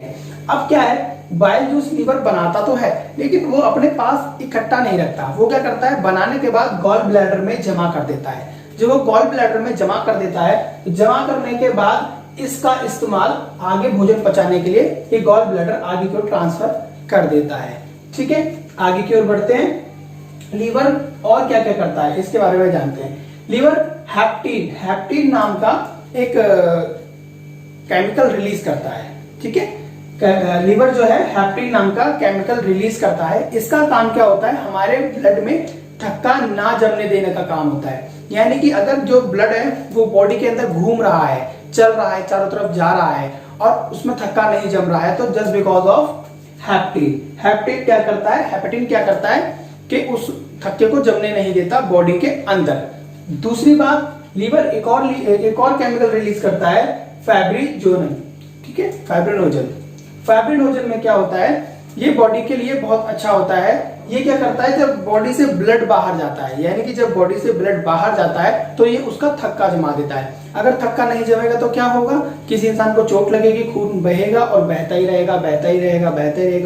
अब क्या है, बाइल जूस लीवर बनाता तो है लेकिन वो अपने पास इकट्ठा नहीं रखता। वो क्या करता है, बनाने के बाद गॉल ब्लैडर में जमा कर देता है। जब वो गॉल ब्लैडर में जमा कर देता है तो जमा करने के बाद इसका इस्तेमाल आगे भोजन पचाने के लिए ये गॉल ब्लैडर आगे की ओर ट्रांसफर कर देता है। ठीक है, आगे की ओर बढ़ते हैं। लीवर और क्या क्या करता है इसके बारे में जानते हैं। लीवर हैप्टीन नाम का एक केमिकल रिलीज करता है। ठीक है, लीवर जो है हैप्टीन नाम का केमिकल रिलीज करता है। इसका काम क्या होता है, हमारे ब्लड में थक्का ना जमने देने का काम होता है। यानी कि अगर जो ब्लड है वो बॉडी के अंदर घूम रहा है, चल रहा है, चारों तरफ जा रहा है और उसमें थक्का नहीं जम रहा है, तो जस्ट बिकॉज ऑफ हैप्टीन क्या करता है, हैपेटिन क्या करता है कि उस थक्के को जमने नहीं देता बॉडी के अंदर। दूसरी बात, लीवर एक और केमिकल रिलीज करता है, फैब्रिनोजन। ठीक है, फैब्रिनोजन में क्या होता है, ये बॉडी के लिए बहुत अच्छा होता है। ये क्या करता है, जब बॉडी से ब्लड बाहर जाता है, यानी कि जब बॉडी से ब्लड बाहर जाता है तो ये उसका थक्का जमा देता है। अगर थक्का नहीं जमेगा तो क्या होगा, किसी इंसान को चोट लगेगी, खून बहेगा और बहता ही रहेगा,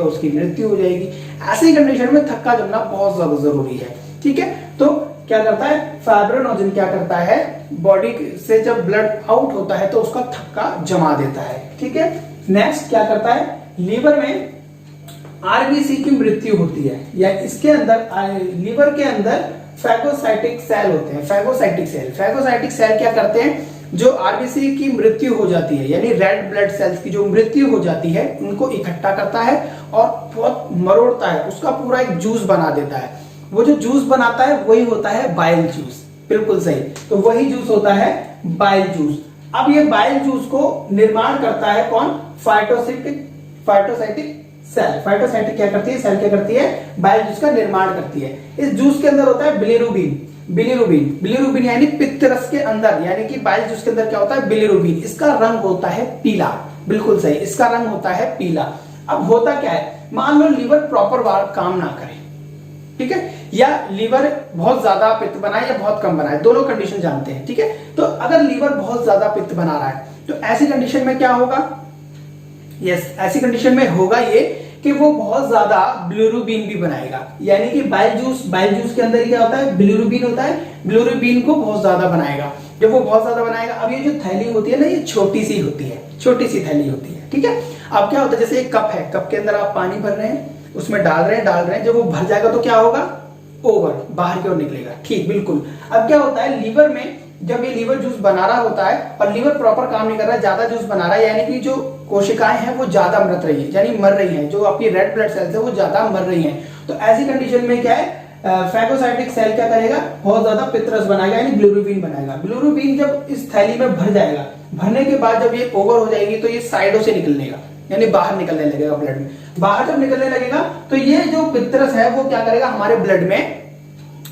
उसकी मृत्यु हो जाएगी। ऐसी कंडीशन में थक्का जमना बहुत ज्यादा जरूरी है। ठीक है, तो क्या करता है, फैब्रिनोजन क्या करता है, बॉडी से जब ब्लड आउट होता है तो उसका थक्का जमा देता है। ठीक है, नेक्स्ट क्या करता है, लीवर में आरबीसी की मृत्यु होती है, या इसके अंदर लीवर के अंदर फैगोसाइटिक सेल होते हैं। फैगोसाइटिक सेल क्या करते हैं, जो आरबीसी की मृत्यु हो जाती है यानी रेड ब्लड सेल्स की जो मृत्यु हो जाती है उनको इकट्ठा करता है और बहुत मरोड़ता है, उसका पूरा एक जूस बना देता है। वो जो जूस बनाता है वही होता है बाइल जूस। बिल्कुल सही, तो वही जूस होता है बाइल जूस। अब ये बाइल जूस को निर्माण करता है कौन, फाइटोसाइटिक सेल। फाइटोसाइटिक क्या करती है, सेल क्या करती है, बाइल जूस का निर्माण करती है। इस जूस के अंदर होता है बिलीरुबिन यानी पित्त रस के अंदर, यानी कि बाइल जूस के अंदर क्या होता है, बिलीरुबिन। इसका रंग होता है पीला। बिल्कुल सही, इसका रंग होता है पीला। अब होता क्या है, मान लो लीवर प्रॉपर काम ना करे, ठीक है, या लीवर बहुत ज्यादा पित्त बनाए या बहुत कम बनाए, दोनों कंडीशन जानते हैं। ठीक है, तो अगर लीवर बहुत ज्यादा पित्त बना रहा है तो ऐसी कंडीशन में क्या होगा, ऐसी कंडीशन में होगा ये कि वो बहुत ज्यादा बिलिरुबिन भी बनाएगा। यानी कि बाइल जूस के अंदर क्या होता है, बिलिरुबिन होता है, बिलिरुबिन को बहुत ज्यादा बनाएगा। जब वो बहुत ज्यादा बनाएगा, अब ये जो थैली होती है ना, ये छोटी सी थैली होती है। ठीक है, अब क्या होता है, जैसे एक कप है, कप के अंदर आप पानी भर रहे हैं, उसमें डाल रहे हैं, जब वो भर जाएगा तो क्या होगा, ओवर, बाहर की ओर निकलेगा। ठीक, बिल्कुल। अब क्या होता है, लीवर में जब ये लीवर जूस बना रहा होता है और लीवर प्रॉपर काम नहीं कर रहा है, ज्यादा जूस बना रहा है, यानी कि जो कोशिकाएं हैं वो ज्यादा मर रही हैं, जो आपकी रेड ब्लड सेल्स है वो ज्यादा मर रही हैं, तो ऐसी कंडीशन में क्या है, फैगोसाइटिक सेल क्या करेगा, बहुत ज्यादा पित्तरस बनाएगा यानी बिलिरुबिन बनाएगा। बिलिरुबिन जब इस थैली में भर जाएगा, भरने के बाद जब ये ओवर हो जाएगी तो ये साइडों से निकलेगा, यानी बाहर निकलने लगेगा ब्लड में। बाहर जब निकलने लगेगा तो ये जो पित्तरस है वो क्या करेगा, हमारे ब्लड में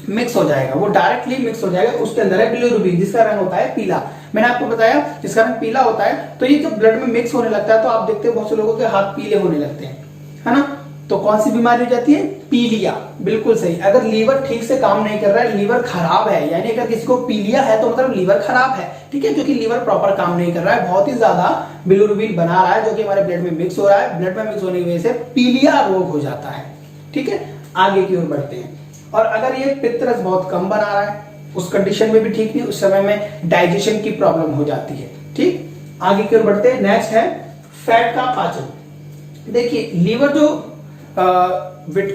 मिक्स हो जाएगा, वो डायरेक्टली मिक्स हो जाएगा। उसके अंदर है बिलिरुबिन जिसका रंग होता है पीला। मैंने आपको बताया जिसका रंग पीला होता है, तो ये जब ब्लड में मिक्स होने लगता है तो आप देखते हैं बहुत से लोगों के हाथ पीले होने लगते हैं, है ना। तो कौन सी बीमारी हो जाती है, पीलिया। बिल्कुल सही, अगर लीवर ठीक से काम नहीं कर रहा है, लीवर खराब है, यानी अगर किसी को पीलिया है तो मतलब लीवर खराब है। ठीक है, क्योंकि लीवर प्रॉपर काम नहीं कर रहा है, बहुत ही ज्यादा बिलिरुबिन बना रहा है जो कि हमारे ब्लड में मिक्स हो रहा है। ब्लड में मिक्स होने की वजह से पीलिया रोग हो जाता है। ठीक है, आगे की ओर बढ़ते हैं। और अगर ये पित्तरस बहुत कम बना रहा है, उस कंडीशन में भी ठीक नहीं, उस समय में डाइजेशन की प्रॉब्लम हो जाती है। ठीक, आगे की ओर बढ़ते हैं। नेक्स्ट है फैट का पाचन। देखिए, लीवर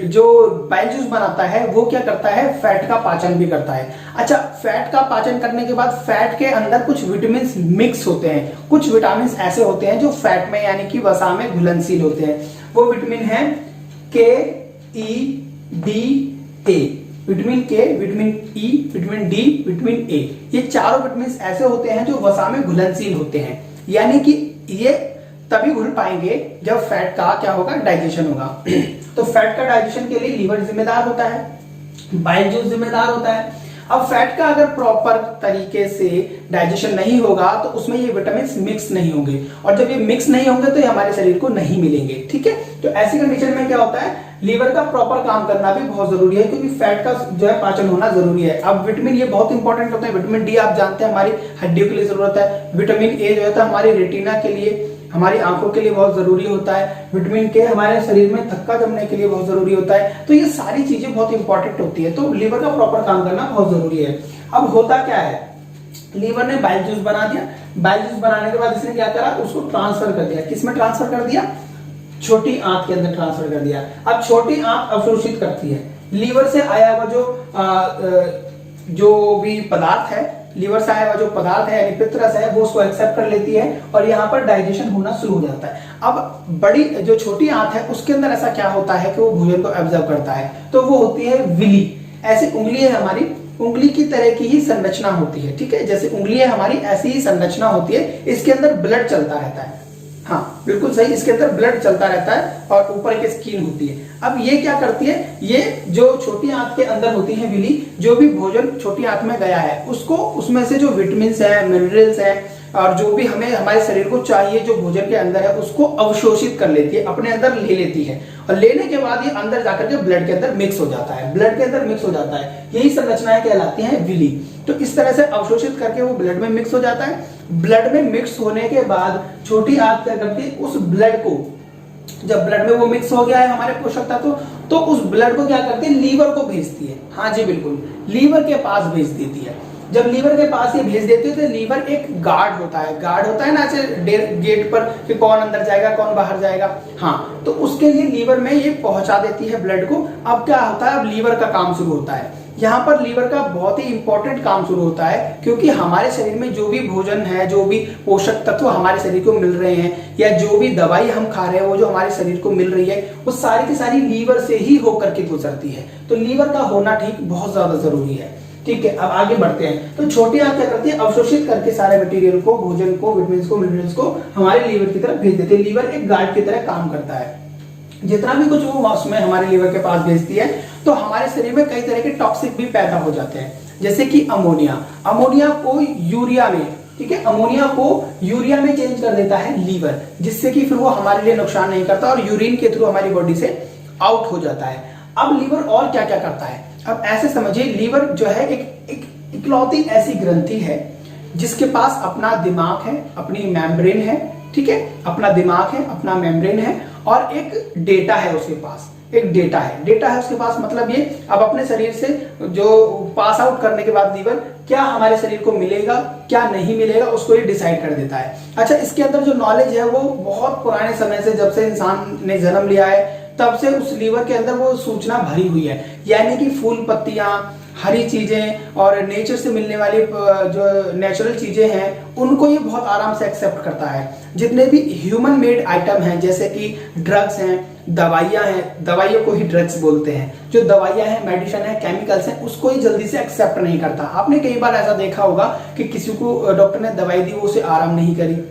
जो बाइल जूस बनाता है वो क्या करता है, फैट का पाचन भी करता है। अच्छा, फैट का पाचन करने के बाद फैट के अंदर कुछ विटामिन मिक्स होते हैं। कुछ विटामिन ऐसे होते हैं जो फैट में यानी कि वसा में घुलनशील होते हैं। वो विटामिन है के, ई, डी, ए। विटामिन के, vitamin E, vitamin D, vitamin A, ये चारों विटामिन ऐसे होते हैं जो वसा में घुलनशील होते हैं, यानी कि ये तभी घुल पाएंगे जब फैट का क्या होगा, डाइजेशन होगा। तो फैट का डाइजेशन के लिए लीवर जिम्मेदार होता है, बाइल जूस जिम्मेदार होता है। अब फैट का अगर प्रॉपर तरीके से डाइजेशन नहीं होगा तो उसमें ये विटामिन मिक्स नहीं होंगे, और जब ये मिक्स नहीं होंगे तो ये हमारे शरीर को नहीं मिलेंगे। ठीक है, तो ऐसी कंडीशन में क्या होता है, लीवर का प्रॉपर काम करना भी बहुत जरूरी है, क्योंकि फैट का जो है पाचन होना जरूरी है। अब विटामिन ये बहुत इंपॉर्टेंट होता है। विटामिन डी आप जानते हैं हमारी हड्डियों के लिए जरूरत है। विटामिन ए जो होता है हमारी रेटिना के लिए, हमारी आंखों के लिए बहुत जरूरी होता है, विटामिन के हमारे शरीर में थक्का जमने के लिए बहुत जरूरी होता है। तो ये सारी चीजें बहुत इंपॉर्टेंट होती है, तो लीवर का प्रॉपर काम करना बहुत जरूरी है। अब होता क्या है, लीवर ने बाइल जूस बना दिया, बाइल जूस बनाने के बाद इसने क्या करा, उसको ट्रांसफर कर दिया, किसमें ट्रांसफर कर दिया, छोटी आंत के अंदर ट्रांसफर कर दिया। अब छोटी आंत अवशोषित करती है, लीवर से आया हुआ जो भी पदार्थ है, लीवर से आया हुआ जो पदार्थ है यानी पित्त रस है, वो उसको एक्सेप्ट कर लेती है और यहाँ पर डाइजेशन होना शुरू हो जाता है। अब बड़ी जो छोटी आंत है उसके अंदर ऐसा क्या होता है कि वो भोजन को एब्जॉर्ब करता है, तो वो होती है विली। ऐसी उंगली है हमारी, उंगली की तरह की ही संरचना होती है, ठीक है, जैसे उंगली है हमारी ऐसी ही संरचना होती है। इसके अंदर ब्लड चलता रहता है, हाँ बिल्कुल सही, इसके अंदर ब्लड चलता रहता है और ऊपर की स्किन होती है। अब ये क्या करती है, ये जो छोटी आंत के अंदर होती है विली, जो भी भोजन छोटी आंत में गया है उसको, उसमें से जो विटामिन है, मिनरल्स है और जो भी हमें हमारे शरीर को चाहिए जो भोजन के अंदर है उसको अवशोषित कर लेती है, अपने अंदर ले लेती है और लेने के बाद ये अंदर जाकर के ब्लड के अंदर मिक्स हो जाता है, ब्लड के अंदर मिक्स हो जाता है। यही संरचनाएं कहलाती हैं विली। तो इस तरह से अवशोषित करके वो ब्लड में मिक्स हो जाता है। ब्लड में मिक्स होने के बाद छोटी आंत क्या करती है, उस ब्लड को, जब ब्लड में वो मिक्स हो गया है हमारे पोषक तत्व, तो उस ब्लड को क्या करती है, लीवर को भेजती है। हाँ जी बिल्कुल, लीवर के पास भेज देती है। जब लीवर के पास ये भेज देती है तो लीवर एक गार्ड होता है, गार्ड होता है ना ऐसे गेट पर कि कौन अंदर जाएगा कौन बाहर जाएगा, हाँ, तो उसके लिए लीवर में ये पहुंचा देती है ब्लड को। अब क्या होता है, अब लीवर का काम शुरू होता है। यहाँ पर लीवर का बहुत ही इंपॉर्टेंट काम शुरू होता है, क्योंकि हमारे शरीर में जो भी भोजन है, जो भी पोषक तत्व हमारे शरीर को मिल रहे हैं या जो भी दवाई हम खा रहे हैं वो जो हमारे शरीर को मिल रही है वो सारी की सारी लीवर से ही होकर के गुजरती है। तो लीवर का होना ठीक बहुत ज्यादा जरूरी है, ठीक है। अब आगे बढ़ते हैं। तो छोटी आंत क्या करती है, अवशोषित करके सारे मटेरियल को, भोजन को, विटामिन को, मिनरल्स को हमारे लीवर की तरफ भेज देती है। लीवर एक गार्ड की तरह काम करता है, जितना भी कुछ वो उसमें हमारे लीवर के पास भेजती है। तो हमारे शरीर में कई तरह के टॉक्सिक भी पैदा हो जाते हैं, जैसे कि अमोनिया, अमोनिया को यूरिया में, ठीक है, अमोनिया को यूरिया में चेंज कर देता है लीवर, जिससे कि फिर वो हमारे लिए नुकसान नहीं करता और यूरिन के थ्रू हमारी बॉडी से आउट हो जाता है। अब लीवर और क्या क्या करता है, अब ऐसे समझिए, लीवर जो है एक इकलौती ऐसी ग्रंथि है जिसके पास अपना दिमाग है, अपनी मेम्ब्रेन है, ठीक है, अपना दिमाग है, अपना मेम्ब्रेन है और एक डेटा है उसके पास, एक डेटा है उसके पास। मतलब ये अब अपने शरीर से जो पास आउट करने के बाद लीवर क्या हमारे शरीर को मिलेगा क्या नहीं मिलेगा उसको ये डिसाइड कर देता है। अच्छा, इसके अंदर जो नॉलेज है वो बहुत पुराने समय से, जब से इंसान ने जन्म लिया है तब से उस लीवर के अंदर वो सूचना भरी हुई है, यानी कि फूल पत्तियां, हरी चीजें और नेचर से मिलने वाली जो नेचुरल चीजें हैं उनको ये बहुत आराम से एक्सेप्ट करता है। जितने भी ह्यूमन मेड आइटम हैं, जैसे कि ड्रग्स हैं, दवाइयां हैं, दवाइयों को ही ड्रग्स बोलते हैं, जो दवाइयां हैं, मेडिसिन है, केमिकल्स हैं, उसको ही जल्दी से एक्सेप्ट नहीं करता। आपने कई बार ऐसा देखा होगा कि किसी को डॉक्टर ने दवाई दी, वो उसे आराम नहीं करी,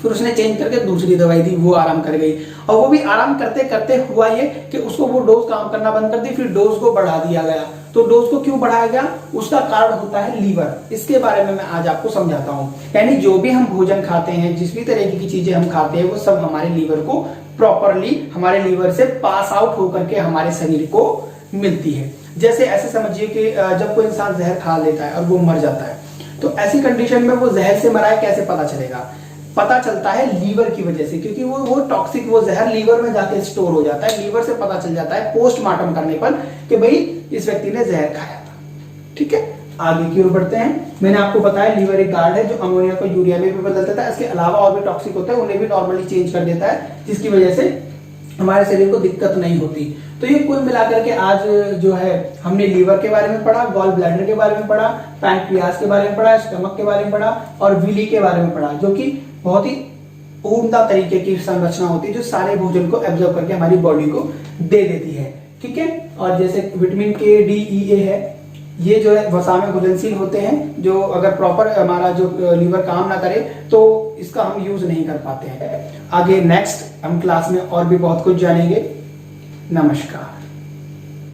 फिर उसने चेंज करके दूसरी दवाई दी, वो आराम कर गई, और वो भी आराम करते करते हुआ ये कि उसको वो डोज काम करना बंद कर दी, फिर डोज को बढ़ा दिया गया। तो डोज को क्यों बढ़ाया गया, उसका कारण होता है लीवर। इसके बारे में मैं आज आपको समझाता हूं। यानी जो भी हम भोजन खाते हैं, जिस भी तरह की चीजें हम खाते हैं, वो सब हमारे लीवर को प्रॉपरली, हमारे लीवर से पास आउट होकर के हमारे शरीर को मिलती है। जैसे ऐसे समझिए कि जब कोई इंसान जहर खा लेता है और वो मर जाता है, तो ऐसी कंडीशन में वो जहर से मरा है कैसे पता चलेगा, पता चलता है लीवर की वजह से, क्योंकि वो टॉक्सिक, वो जहर लीवर में जाके स्टोर हो जाता है। लीवर से पता चल जाता है पोस्टमार्टम करने पर कि भाई इस व्यक्ति ने जहर खाया था, ठीक है। आगे की ओर बढ़ते हैं। मैंने आपको बताया लीवर एक गार्ड है जो अमोनिया को यूरिया में भी बदल देता है, इसके अलावा और भी टॉक्सिक होते हैं उन्हें भी नॉर्मली चेंज कर देता है, जिसकी वजह से हमारे शरीर को दिक्कत नहीं होती। तो ये कुल मिलाकर के आज जो है हमने लीवर के बारे में पढ़ा, गॉल ब्लैडर के बारे में पढ़ा, पैंक्रियास के बारे में पढ़ा, स्टमक के बारे में पढ़ा और विली के बारे में पढ़ा, जो कि बहुत ही उम्दा तरीके की संरचना होती है जो सारे भोजन को एब्जॉर्ब करके हमारी बॉडी को दे देती है, ठीक है। और जैसे विटामिन के, डी, ई, ए है, ये जो है वसा में घुलनशील होते हैं, जो अगर प्रॉपर हमारा जो लीवर काम ना करे तो इसका हम यूज नहीं कर पाते हैं। आगे नेक्स्ट हम क्लास में और भी बहुत कुछ जानेंगे। नमस्कार।